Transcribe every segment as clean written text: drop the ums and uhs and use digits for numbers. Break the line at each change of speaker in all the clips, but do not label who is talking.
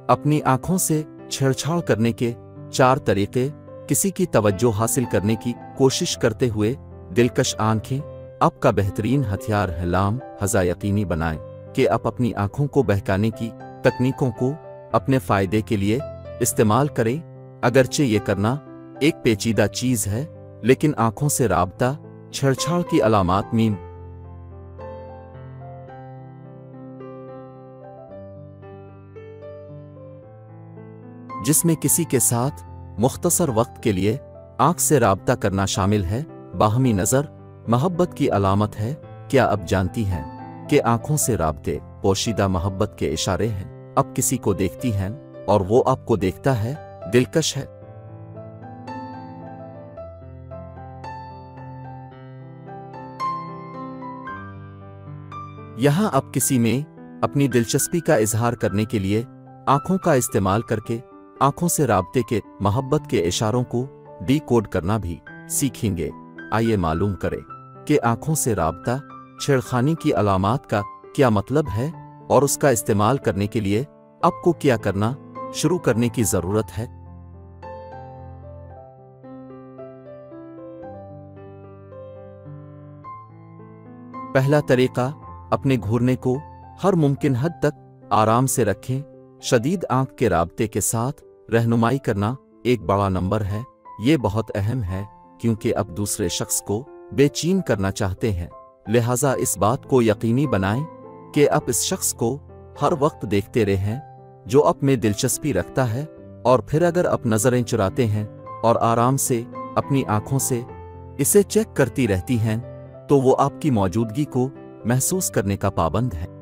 अपनी आंखों से छेड़छाड़ करने के 4 तरीके। किसी की तवज्जो हासिल करने की कोशिश करते हुए दिलकश आंखें आपका बेहतरीन हथियार है। लाम हज़ा यकीनी बनाएं कि आप अपनी आंखों को बहकाने की तकनीकों को अपने फ़ायदे के लिए इस्तेमाल करें। अगरचे ये करना एक पेचीदा चीज़ है, लेकिन आंखों से राबता छेड़छाड़ की अलामात मीम जिसमें किसी के साथ मुख्तसर वक्त के लिए आंख से राबता करना शामिल है, बाहमी नज़र मोहब्बत की अलामत है। क्या आप जानती हैं कि आंखों से राबते पोशीदा मोहब्बत के इशारे हैं? अब किसी को देखती हैं और वो आपको देखता है, दिलकश है। यहां आप किसी में अपनी दिलचस्पी का इजहार करने के लिए आंखों का इस्तेमाल करके आंखों से राबते के मोहब्बत के इशारों को डीकोड करना भी सीखेंगे। आइए मालूम करें कि आंखों से राबता छेड़खानी की अलामात का क्या मतलब है और उसका इस्तेमाल करने के लिए आपको क्या करना शुरू करने की जरूरत है। पहला तरीका, अपने घूरने को हर मुमकिन हद तक आराम से रखें। शदीद आंख के राबते के साथ रहनुमाई करना एक बड़ा नंबर है। ये बहुत अहम है क्योंकि अब दूसरे शख्स को बेचैन करना चाहते हैं, लिहाजा इस बात को यकीनी बनाएं कि आप इस शख्स को हर वक्त देखते रहें जो आप में दिलचस्पी रखता है, और फिर अगर आप नज़रें चुराते हैं और आराम से अपनी आंखों से इसे चेक करती रहती हैं तो वो आपकी मौजूदगी को महसूस करने का पाबंद है।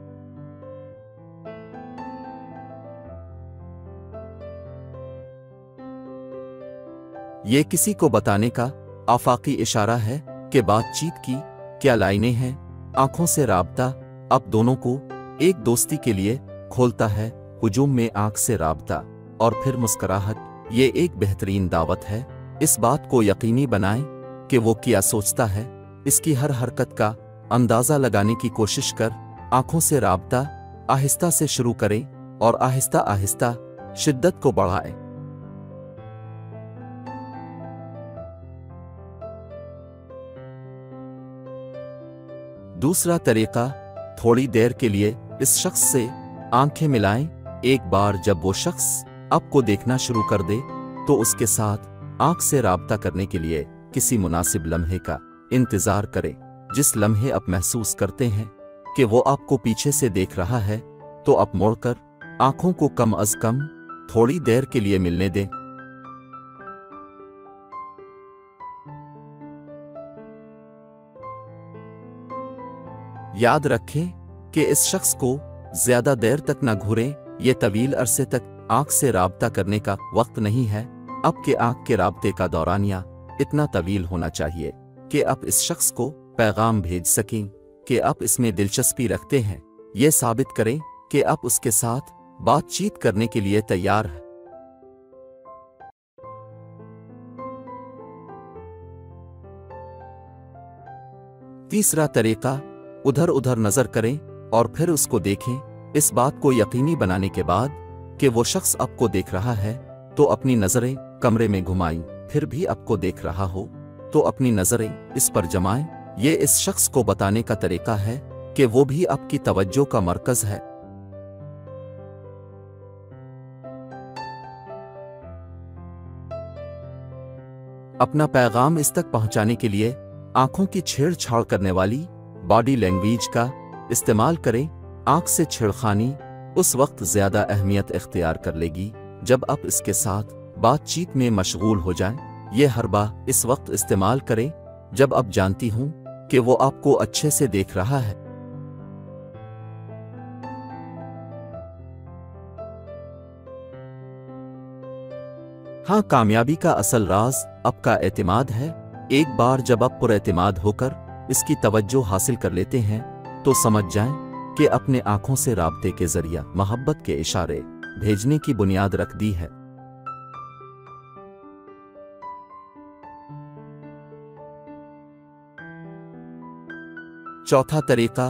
ये किसी को बताने का आफाकी इशारा है कि बातचीत की क्या लाइनें हैं। आंखों से राबता आप दोनों को एक दोस्ती के लिए खोलता है। हुजूम में आंख से राबता और फिर मुस्कुराहट, ये एक बेहतरीन दावत है। इस बात को यकीनी बनाएं कि वो क्या सोचता है। इसकी हर हरकत का अंदाज़ा लगाने की कोशिश कर आंखों से राबता आहिस्ता से शुरू करें और आहिस्ता आहिस्ता शिद्दत को बढ़ाएं। दूसरा तरीका, थोड़ी देर के लिए इस शख्स से आंखें मिलाएं। एक बार जब वो शख्स आपको देखना शुरू कर दे तो उसके साथ आंख से राबता करने के लिए किसी मुनासिब लम्हे का इंतजार करें। जिस लम्हे आप महसूस करते हैं कि वो आपको पीछे से देख रहा है तो आप मुड़कर आंखों को कम अज कम थोड़ी देर के लिए मिलने दें। याद रखें कि इस शख्स को ज्यादा देर तक न घूरें। ये तवील अरसे तक आंख से राबता करने का वक्त नहीं है। आपके आंख के राबते का दौरानिया इतना तवील होना चाहिए कि आप इस शख्स को पैगाम भेज सकें कि आप इसमें दिलचस्पी रखते हैं। ये साबित करें कि आप उसके साथ बातचीत करने के लिए तैयार हैं। तीसरा तरीका, उधर उधर नजर करें और फिर उसको देखें। इस बात को यकीनी बनाने के बाद कि वो शख्स आपको देख रहा है तो अपनी नजरें कमरे में घुमाएं। फिर भी आपको देख रहा हो तो अपनी नजरें इस पर जमाएं। ये इस शख्स को बताने का तरीका है कि वो भी आपकी तवज्जो का मरकज है। अपना पैगाम इस तक पहुंचाने के लिए आंखों की छेड़छाड़ करने वाली बॉडी लैंग्वेज का इस्तेमाल करें। आंख से छेड़खानी उस वक्त ज्यादा अहमियत इख्तियार कर लेगी जब आप इसके साथ बातचीत में मशगूल हो जाएं। ये हर बार इस वक्त इस्तेमाल करें जब आप जानती हूं कि वो आपको अच्छे से देख रहा है। हाँ, कामयाबी का असल राज आपका एतमाद है। एक बार जब आप पुरएतमाद होकर इसकी तवज्जो हासिल कर लेते हैं तो समझ जाएं कि अपने आंखों से राबते के जरिया मोहब्बत के इशारे भेजने की बुनियाद रख दी है। चौथा तरीका,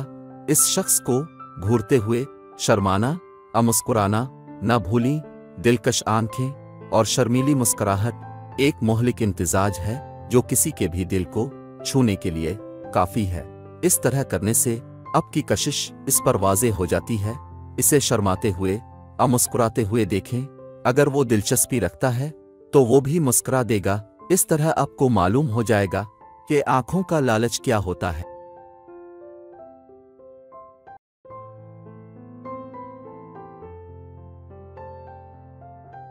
इस शख्स को घूरते हुए शर्माना, मुस्कुराना न भूली, दिलकश आंखें और शर्मीली मुस्कुराहट एक मोहलिक इम्तिजाज है जो किसी के भी दिल को छूने के लिए काफी है। इस तरह करने से आपकी कशिश इस पर वाज़े हो जाती है। इसे शर्माते हुए या मुस्कुराते हुए देखें। अगर वो दिलचस्पी रखता है तो वो भी मुस्कुरा देगा। इस तरह आपको मालूम हो जाएगा कि आंखों का लालच क्या होता है।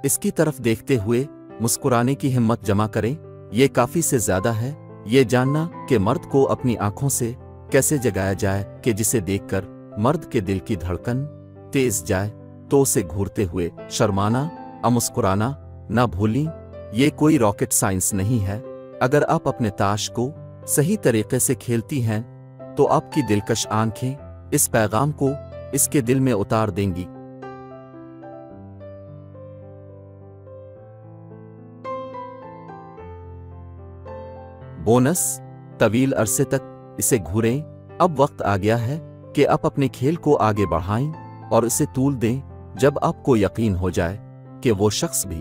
इसकी तरफ देखते हुए मुस्कुराने की हिम्मत जमा करें। ये काफी से ज्यादा है ये जानना कि मर्द को अपनी आंखों से कैसे जगाया जाए कि जिसे देखकर मर्द के दिल की धड़कन तेज जाए, तो उसे घूरते हुए शर्माना या मुस्कुराना ना भूलें। ये कोई रॉकेट साइंस नहीं है। अगर आप अपने ताश को सही तरीके से खेलती हैं तो आपकी दिलकश आंखें इस पैगाम को इसके दिल में उतार देंगी। बोनस, तवील अरसे तक इसे घूरें। अब वक्त आ गया है कि आप अपने खेल को आगे बढ़ाएं और इसे तूल दें। जब आपको यकीन हो जाए कि वो शख्स भी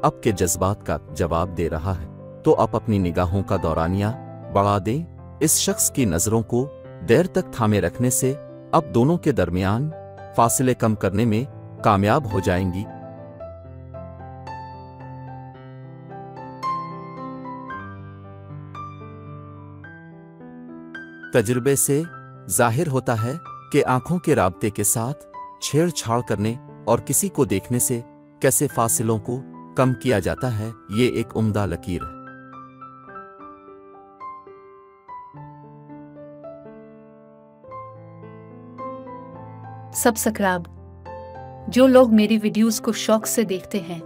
आपके जज्बात का जवाब दे रहा है, तो आप अपनी निगाहों का दौरानिया बढ़ा दें। इस शख्स की नज़रों को देर तक थामे रखने से आप दोनों के दरमियान फासले कम करने में कामयाब हो जाएंगी। तजुर्बे से जाहिर होता है कि आंखों के राब्ते के साथ छेड़छाड़ करने और किसी को देखने से कैसे फासलों को कम किया जाता है। ये एक उम्दा लकीर है।
सब्सक्राइब। जो लोग मेरी वीडियोस को शौक से देखते हैं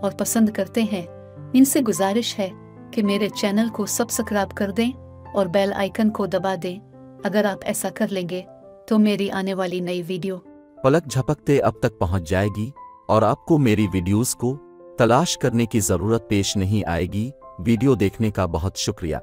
और पसंद करते हैं, इनसे गुजारिश है कि मेरे चैनल को सब्सक्राइब कर दें और बेल आइकन को दबा दें। अगर आप ऐसा कर लेंगे तो मेरी आने वाली नई वीडियो
पलक झपकते अब तक पहुंच जाएगी और आपको मेरी वीडियोस को तलाश करने की जरूरत पेश नहीं आएगी। वीडियो देखने का बहुत शुक्रिया।